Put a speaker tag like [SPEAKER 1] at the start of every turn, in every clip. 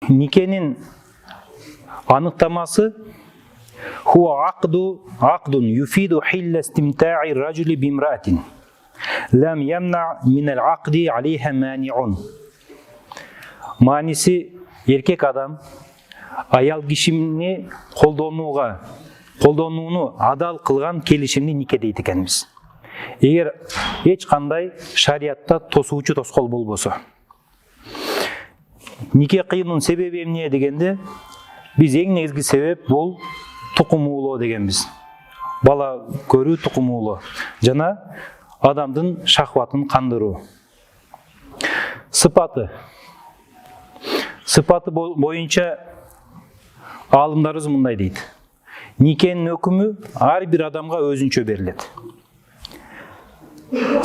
[SPEAKER 1] никенин анықтамасы хуа ақдун юфиду хилля стимта'i ражули бимраатин лам ямна минал ақди алейха маниун. Манisi еркек адам аял кишини колдонууну адал кылган келишимди нике дейт экенбиз. Эгер эч кандай шариатта тосуучу тоскоол болбосо. Нике кыюунун себеби эмне дегенде, биз эң негизги себеп бул тукумуулоо дегенбиз. Бала көрүү тукумуулоо жана адамдын шахватын кандыруу. Сыпаты боюнча алымдарыбыз мындай дейт. Никенин өкүмү ар бир адамга өзүнчө берилет.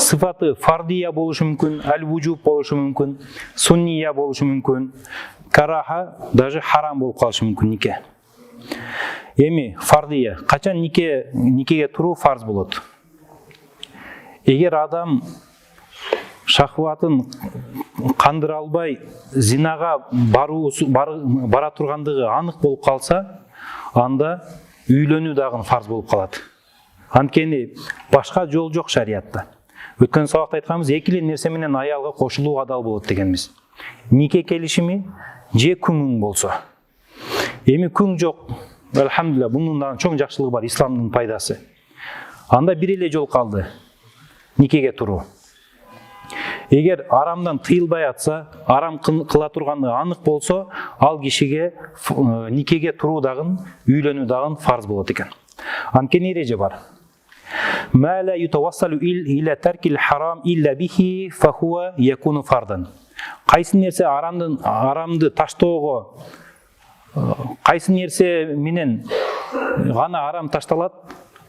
[SPEAKER 1] Сыфаты фардия болушу мүмкүн, аль-вужуб болушу мүмкүн, сунния болушу мүмкүн, караха, даже харам болуп калышы мүмкүн нике. Эми фардия, качан никеге туруу фарз болот? Эгер адам шахватын кандыра албай зинага бара тургандыгы анык болуп калса, анда үйлөнүү дагы фарз болуп калат. Анткени башка жол жок шариатта. Өткөн сабакта айтканбыз, эки эле нерсе менен аялга кошулуу адал болот дегенбиз. Нике келишими же күңүң болсо. Эми күң жок, алхамдулилля, бунун да чоң жакшылыгы бар, исламдын пайдасы. Анда бир эле жол калды. Никеге туруу. Эгер арамдан тыйылбай атса, арам кыла турганы анык болсо, ал кишиге никеге туруу дагы, үйлөнүү дагы фарз болот экен. Анткени эреже бар. Ма ла ютавассалу иля таркил харам илля бихи фахуа якуну фардан. Кайсы нерсе арамды таштоого, кайсы нерсе менен гана арам ташталат,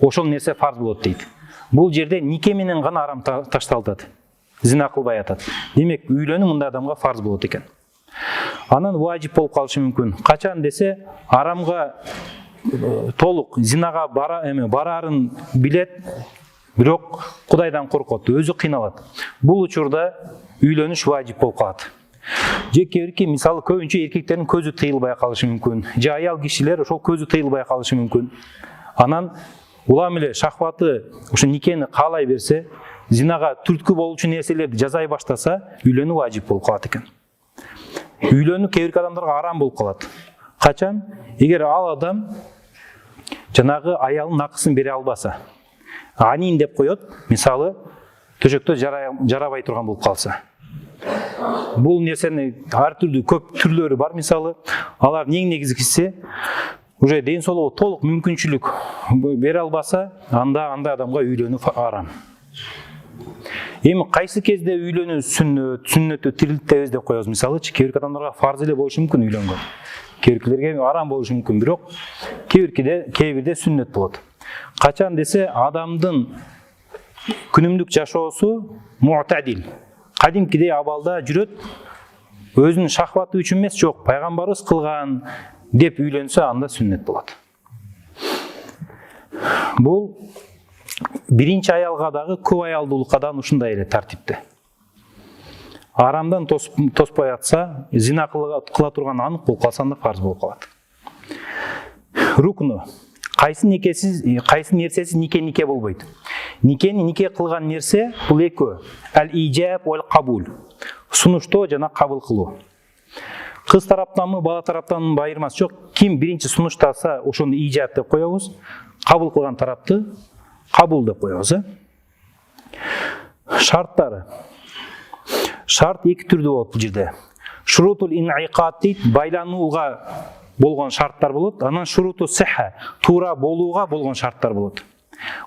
[SPEAKER 1] ошол нерсе фарз болот дейт. Бул жерде нике менен гана арам ташталат. Зина кылбай атат. Демек, үйлөнүү мындай адамга фарз болот экен. Анан важип болуп калышы мүмкүн. Качан десе, арамга толук зинага барарын билет, бирок Кудайдан коркот, өзү кыйналат. Бул учурда үйлөнүш важип болуп калат. Же кээ мисалы көбүнчө эркектердин көзү тыйылбай калышы мүмкүн. Же аял кишилер ошол көзү тыйылбай калышы мүмкүн. Анан улам эле шахваты ошо никени каалай берсе, зинага түрткү болуучу нерселерди жасай баштаса, үйлөнүү важип болуп калат экен. Үйлөнүү кээ бир адамдарга арам болуп калат. Качан? Эгер ал адам жанагы аялдын акысын бере албаса, анин деп коет, мисалы төшөктө жарабай турган болуп калса. Бул нерсени ар түрдүү көп түрлөрү бар, мисалы, алардын эң негизгиси уже ден соолугу толук мүмкүнчүлүк бере албаса, анда адамга үйлөнүү арам. Эми кайсы кезде үйлөнүү сүннөтү тирилтебиз деп коебуз, мисалы, кээ бир адамдарга фарз эле болушу мүмкүн үйлөнгөн. Кээ биркилерге арам болушу мүмкүн, бирок кээ бирде сүннөт болот. Качан десе, адамдын күнүмдүк жашоосу муътадил, кадимкидей абалда жүрөт, өзүнүн шахваты үчүн эмес, жок, пайгамбарыбыз кылган деп үйлөнсө, анда сүннөт болот. Бул биринчи аялга дагы, көп аялдуулукка дагы ушундай эле тартипте. Арамдан тоспой атса, зина кыла турган анык болуп калса, анда фарз болуп калат. Рукну. Кайсы нерсесиз нике болбойт. Нике кылган нерсе бул экөө. Ал-ижаб вал кабул. Сунуштоо жана кабыл кылуу. Кыз тараптанмы, бала тараптанмы айырмасы жок. Ким биринчи сунуштаса, ошону ижаб деп коебуз. Кабыл кылган тарапты кабул деп коебуз. Шарттары. Шарт эки түрдүү болот бул жерде. Шурутул инъикат дейт, байланууга болгон шарттар болот. Анан шуруту сихха, туура болууга болгон шарттар болот.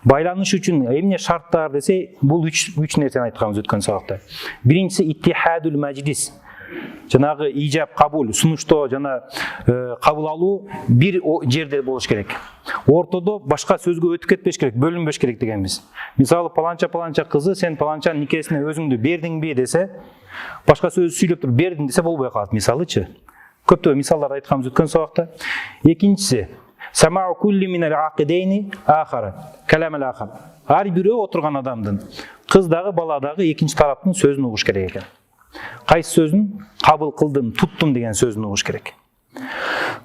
[SPEAKER 1] Байланыш үчүн эмне шарттар десе, бул үч нерсени айтканбыз өткөн сабакта. Биринчиси иттихадул маҗлис. Жанагы ижаб, кабул, сунуштоо жана кабыл алуу бир жерде болуш керек. Ортодо башка сөзгө өтүп кетпеш керек, бөлүнбөш керек дегенбиз. Мисалы, паланча кызы, сен паланчанын никесине өзүңдү бердиңби десе, башка сөз сүйлөп туруп бердим десе болбой калат, мисалычы. Көптөгөн мисалдар айтканбыз өткөн сабакта. Экинчиси, самау кулли минал акидейни ахара, каламал ахар. Ар бирөө отурган адамдын, кыз дагы, бала дагы экинчи тараптын сөзүн угуш керек экен. Кайсы сөзүн? Кабыл кылдым, туттум деген сөзүн угуш керек.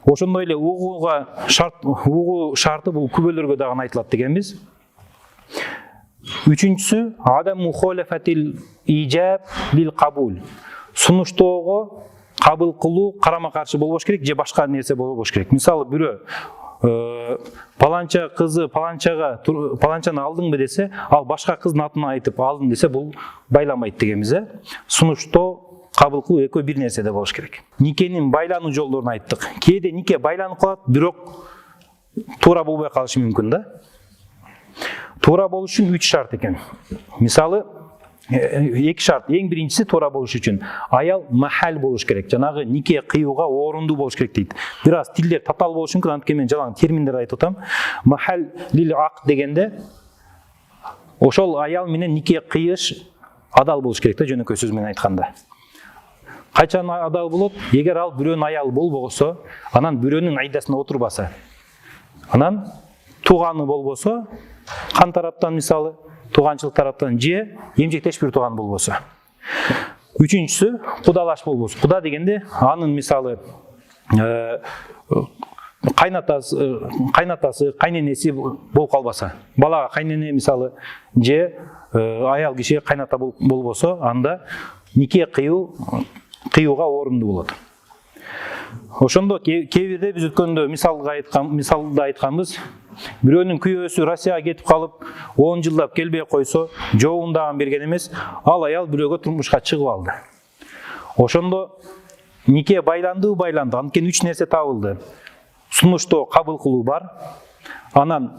[SPEAKER 1] Ошондой эле угуу шарты бул күбөлөргө дагы айтылат дегенбиз. Үчүнчүсү адам мухолафатил ижаб лил кабул. Сунуштоого кабыл кылуу карама каршы болбош керек же башка нерсе болбош керек. Мисалы бирөө паланча кызы паланчаны алдыңбы десе, ал башка кыздын атын айтып алдым десе, бул байламайт дегенбиз. Сунуштоо кабыл кылуу экөө бир нерседе болуш керек. Никенин байлануу жолдорун айттык. Кээде нике байланып калат, бирок туура болбой калышы мүмкүн да. Туура болуш үчүн 3 шарт экен. Мисалы 2 шарт. Эң биринчиси туура болуш үчүн аял махал болуш керек. Жанагы нике кыюуга орунду болуш керек дейт. Бир аз тилдер татаал болуш мүмкүн, анткени мен жалаң терминдер айтып атам. Махал лил ак дегенде ошол аял менен нике кыйыш адал болуш керек да, жөнөкөй сөз менен айтканда. Качан адал болот? Эгер ал бирөөнүн аялы болбосо, анан бирөөнүн айдасында отурбаса, анан тууганы болбосо, кан тараптан мисалы, тууганчылык тараптан же эмжектеш бир тууган болбосо. Үчүнчүсү кудалаш болбосо. Куда дегенде анын мисалы кайнатасы, кайненеси болуп калбаса, балага кайнене мисалы же аял киши кайната болбосо, анда нике кыюуга орунду болот. Ошондо кээ бирде биз өткөндө мисалда айтканбыз, бирөөнүн күйөөсү Россияга кетип калып, 10 жылдап келбей койсо, жообун дагы берген эмес, ал аял бирөөгө турмушка чыгып алды. Ошондо нике байланды, анткени 3 нерсе табылды. Сунуштоо кабыл кылуу бар. Анан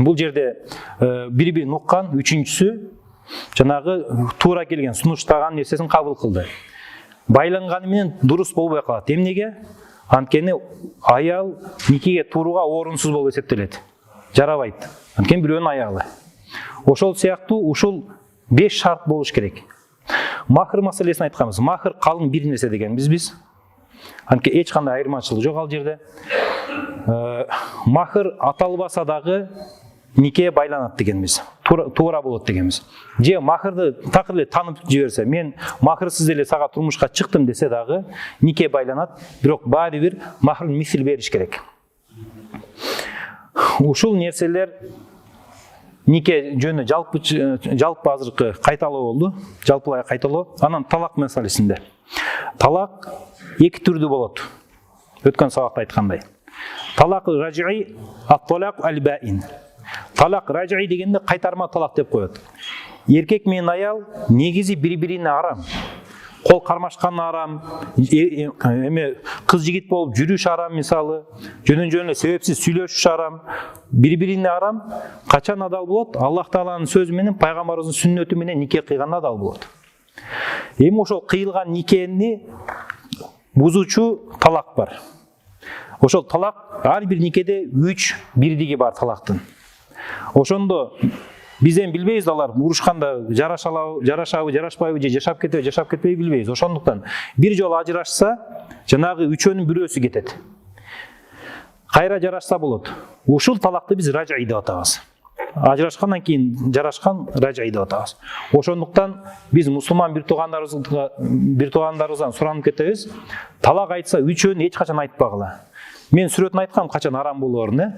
[SPEAKER 1] бул жерде бири-бирин уккан, үчүнчүсү жанагы туура келген сунуштаган нерсесин кабыл кылды. Байланганы менен дурус болбой калат. Эмнеге? Анткени аял никеге турууга орунсуз болуп эсептелет. Жарабайт. Анткени бирөөнүн аялы. Ошол сыяктуу ушул 5 шарт болуш керек. Махыр маселесин айтканбыз. Махыр калың бир нерсе дегенбиз биз. Анткени эч кандай айырмачылык жок ал жерде. Махыр аталбаса дагы нике байланат дегенбиз. Туура болот дегенбиз. Же махырды такыр эле танып жиберсе, мен махырсыз эле сага турмушка чыктым десе дагы нике байланат, бирок баары бир махрын мисил бериш керек. Ушул нерселер нике жөнүндө жалпы азыркы кайталоо болду, жалпылай кайталоо. Анан талак маселесинде. Талак 2 түрдүү болот. Өткөн сабакта айткандай. Талак ражи, ат-талак аль-баин. Талак ражи дегенде кайтарма талак деп коет. Эркек менен аял негизи бири-бирине арам. Кол кармашкан арам, кыз жигит болуп жүрүш арам мисалы, жөнөн эле себепсиз сүйлөшүш арам, бири-бирине арам. Качан адал болот? Аллах Тааланын сөзү менен, пайгамбарыбыздын сүннөтү менен нике кыйганда адал болот. Эми ошол кыйылган никени бузуучу талак бар. Ошол талак ар бир никеде 3 бирдиги бар талактын. Ошондо биз эми билбейбиз, алар урушканда жарашабы, жарашпайбы, же жашап кетпейби билбейбиз. Ошондуктан бир жолу ажырашса, жанагы үчөөнүн бирөөсү кетет. Кайра жарашса болот. Ушул талакты биз ражи деп атабыз. Ажырашкандан кийин жарашкан ражи деп атабыз. Ошондуктан биз мусулман бир туугандарыбыздан суранып кетебиз. Талак айтса үчөөнү эч качан айтпагыла. Мен сүрөтүн айткам качан арам болоорун.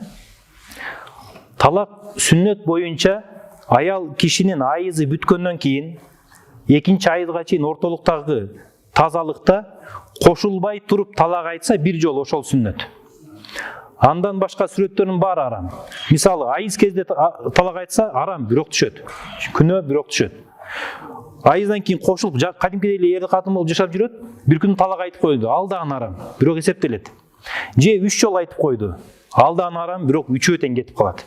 [SPEAKER 1] Талак сүннөт боюнча аял кишинин айызы бүткөндөн кийин 2-чи айызга чейин ортолуктагы тазалыкта кошулбай туруп талак айтса бир жолу ошол сүннөт. Андан башка сүрөттөрдүн баары арам. Мисалы айыз кезде талак айтса арам, бирок түшөт. Күнөө бирок түшөт. Айыздан кийин кошулуп кадимкидей эле эр катын болуп жашап жүрөт, бир күн талак айтып койду, ал дагы арам, бирок эсептелет. Же 3 жолу айтып койду, ал дагы арам, бирок үчөө тең кетип калат.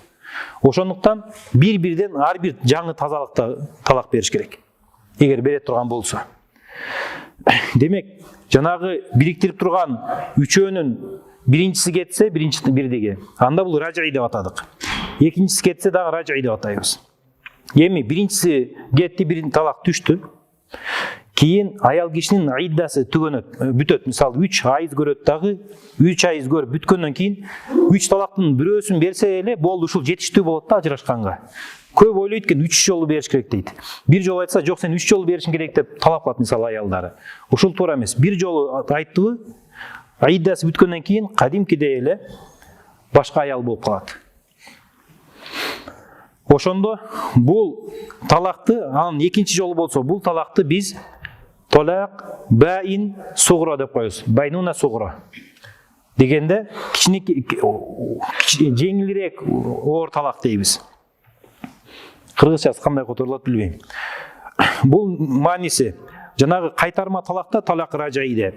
[SPEAKER 1] Ошондуктан бир-бирден ар бир жаңы тазалыкта талак бериш керек. Эгер бере турган болсо. Демек, жанагы бириктирип турган үчөөнүн биринчиси кетсе, биринчи бирдиги. Анда бул ражи деп атадык. Экинчиси кетсе дагы ражи деп атайбыз. Эми биринчиси кетти, бир талак түштү. Кийин аял кишинин айдасы түгөнөт, бүтөт. Мисалы 3 айыз көрөт дагы, 3 айыз көрүп бүткөндөн кийин 3 талактын бирөөсүн берсе эле болду, ушул жетиштүү болот да ажырашканга. Көп ойлойт экен 3 жолу бериш керек дейт. Бир жолу айтса, жок сен 3 жолу беришиң керек деп талап кылат мисалы аялдары. Ушул туура эмес. Бир жолу айттыбы, айдасы бүткөндөн кийин кадимкидей эле башка аял болуп калат. Ошондо бул талакты, анын экинчи жолу болсо, бул талакты биз талак баин сугра деп коебуз. Байнуна сугра. Дегенде жеңилирээк оор талак дейбиз. Кыргызчасы кандай которулат билбейм. Бул мааниси жанагы кайтарма талакта талак ражаиде.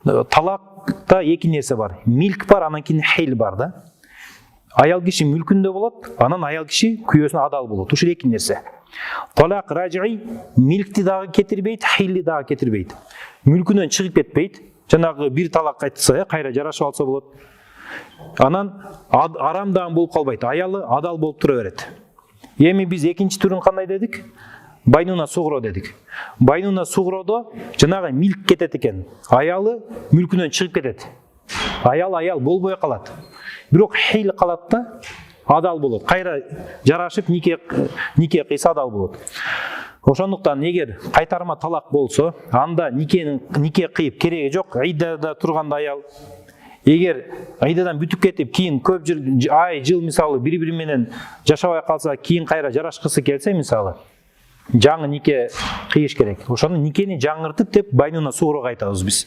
[SPEAKER 1] Талакта эки нерсе бар. Милк бар, анан кийин хейл бар да. Аял киши мүлкүндө болот, анан аял киши күйөөсүнө адал болот. Ушул эки нерсе. Талак ражаи милкти дагы кетирбейт, хейлди дагы кетирбейт. Мүлкүнөн чыгып кетпейт. Жанагы бир талак айтса, кайра жарашып алса болот. Анан арам дагы болуп калбайт. Аялы адал болуп тура берет. Эми биз экинчи түрүн кандай дедик? Байнуна сугро дедик. Байнуна сугродо жанагы милк кетет экен. Аялы мүлкүнөн чыгып кетет. Аял болбой калат. Бирок хейл калат да, адал болот. Кайра жарашып нике кыйса адал болот. Ошондуктан эгер кайтарма талак болсо, анда нике кыйып кереги жок. Айдада турганда аял эгер айдадан бүтүп кетип, кийин көп жыл мисалы бири-бири менен жашабай калса, кийин кайра жарашкысы келсе мисалы, жаңы нике кыйыш керек. Ошону никени жаңыртып деп байнуна сугрого айтабыз биз.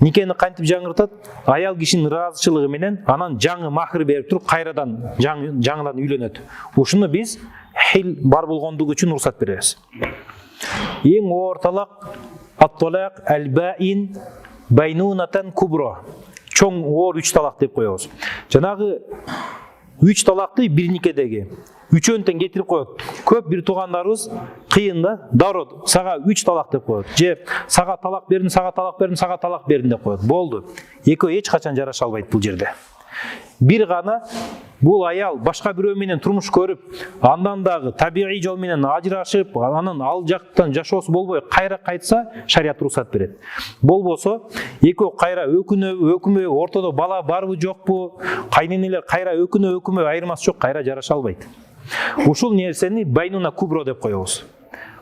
[SPEAKER 1] Никени кантип жаңыртат? Аял кишинин ыраазычылыгы менен анан жаңы махр берип туруп кайрадан жаңыдан үйлөнөт. Ушуну биз хил бар болгондугу үчүн уруксат беребиз. Эң оор талак ат-талак ал-баин байнунатан кубро. Чоң оор 3 талак деп коебуз. Жанагы 3 талакты бир никедеги үчөөнтөн кетирип коет. Көп бир туугандарыбыз кыйын да, дароо сага 3 талак деп коет. Же сага талак бердим, сага талак бердим, сага талак бердим деп коет. Болду. Экөө эч качан жараша албайт бул жерде. Бир гана бул аял башка бирөө менен турмуш көрүп, андан дагы табигый жол менен ажырашып, анын ал жактан жашоосу болбой кайра кайтса, шарият уруксат берет. Болбосо, экөө кайра өкүнө, ортодо бала барбы жокпу, кайненелер кайра өкүнө айырмасы жок, кайра жараша албайт. Ушул нерсени байнуна кубро деп коебуз.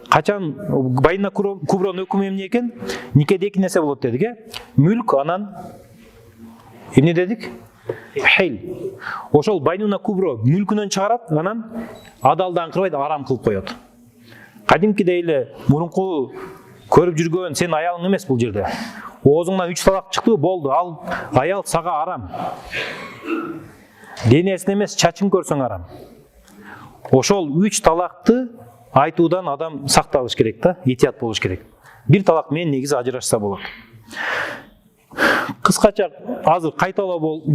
[SPEAKER 1] Качан байнуна кубронун өкүмү эмне экен? Никеде эки нерсе болот дедик, мүлк, анан эмне дедик? Хейл. Ошол байнуна кубро мүлкүнөн чыгарат, анан адалдан кырбайт, арам кылып коет. Кадимкидей эле мурунку көрүп жүргөн сен аялың эмес бул жерде. Оозуңдан 3 талак чыкты, болду. Ал аял сага арам. Денесин эмес, чачын көрсөң арам. Ошол 3 талакты айтуудан адам сакталыш керек да, этият болуш керек. Бир талак менен негизи ажырашса болот. Кыскача азыр кайталоо болду.